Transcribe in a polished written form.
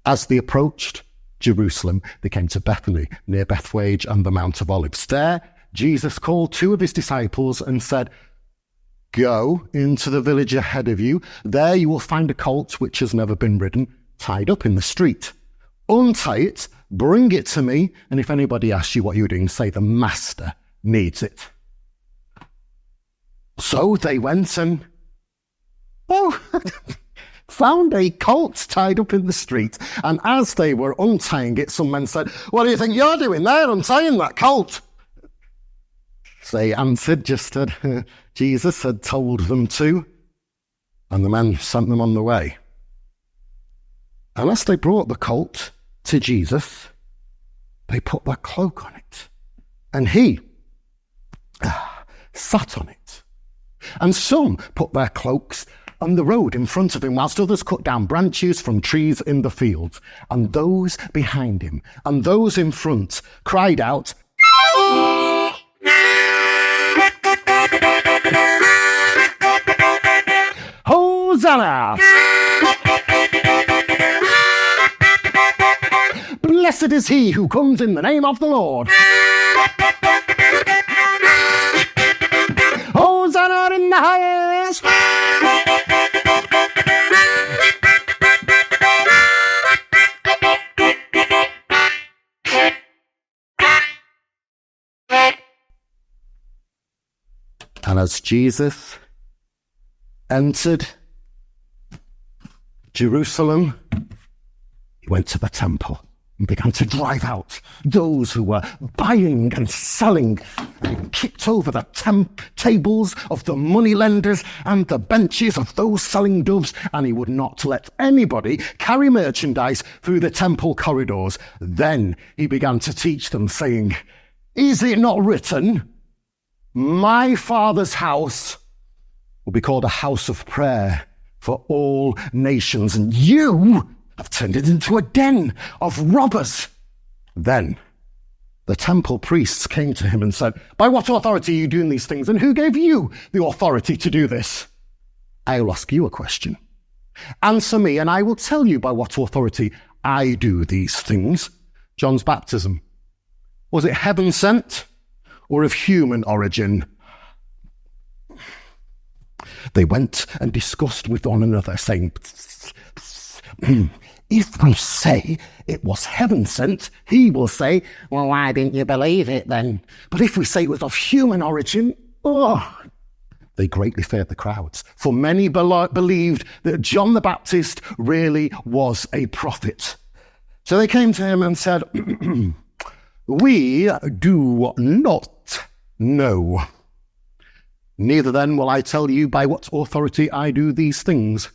As they approached Jerusalem, they came to Bethany, near Bethphage and the Mount of Olives. There, Jesus called 2 of his disciples and said, "Go into the village ahead of you. There you will find a colt which has never been ridden, tied up in the street. Untie it, bring it to me, and if anybody asks you what you're doing, say the master needs it." So they went and, found a colt tied up in the street. And as they were untying it, some men said, "What do you think you're doing there, untying that colt?" They answered just as Jesus had told them to, and the men sent them on the way. And as they brought the colt to Jesus, they put their cloak on it, and he sat on it. And some put their cloaks on the road in front of him, whilst others cut down branches from trees in the fields. And those behind him and those in front cried out, "Hosanna! Blessed is he who comes in the name of the Lord. Hosanna in the highest!" And as Jesus entered Jerusalem, he went to the temple and began to drive out those who were buying and selling. And he kicked over the tables of the moneylenders and the benches of those selling doves, and he would not let anybody carry merchandise through the temple corridors. Then he began to teach them, saying, "Is it not written, 'My Father's house will be called a house of prayer for all nations,' and you have turned it into a den of robbers." Then the temple priests came to him and said, "By what authority are you doing these things, and who gave you the authority to do this?" "I'll ask you a question. Answer me, and I will tell you by what authority I do these things. John's baptism, was it heaven sent or of human origin?" They went and discussed with one another, saying, "If we say it was heaven sent, he will say, 'Well, why didn't you believe it then?' But if we say it was of human origin," They greatly feared the crowds, for many believed that John the Baptist really was a prophet. So they came to him and said, "We do not know. Neither then will I tell you by what authority I do these things."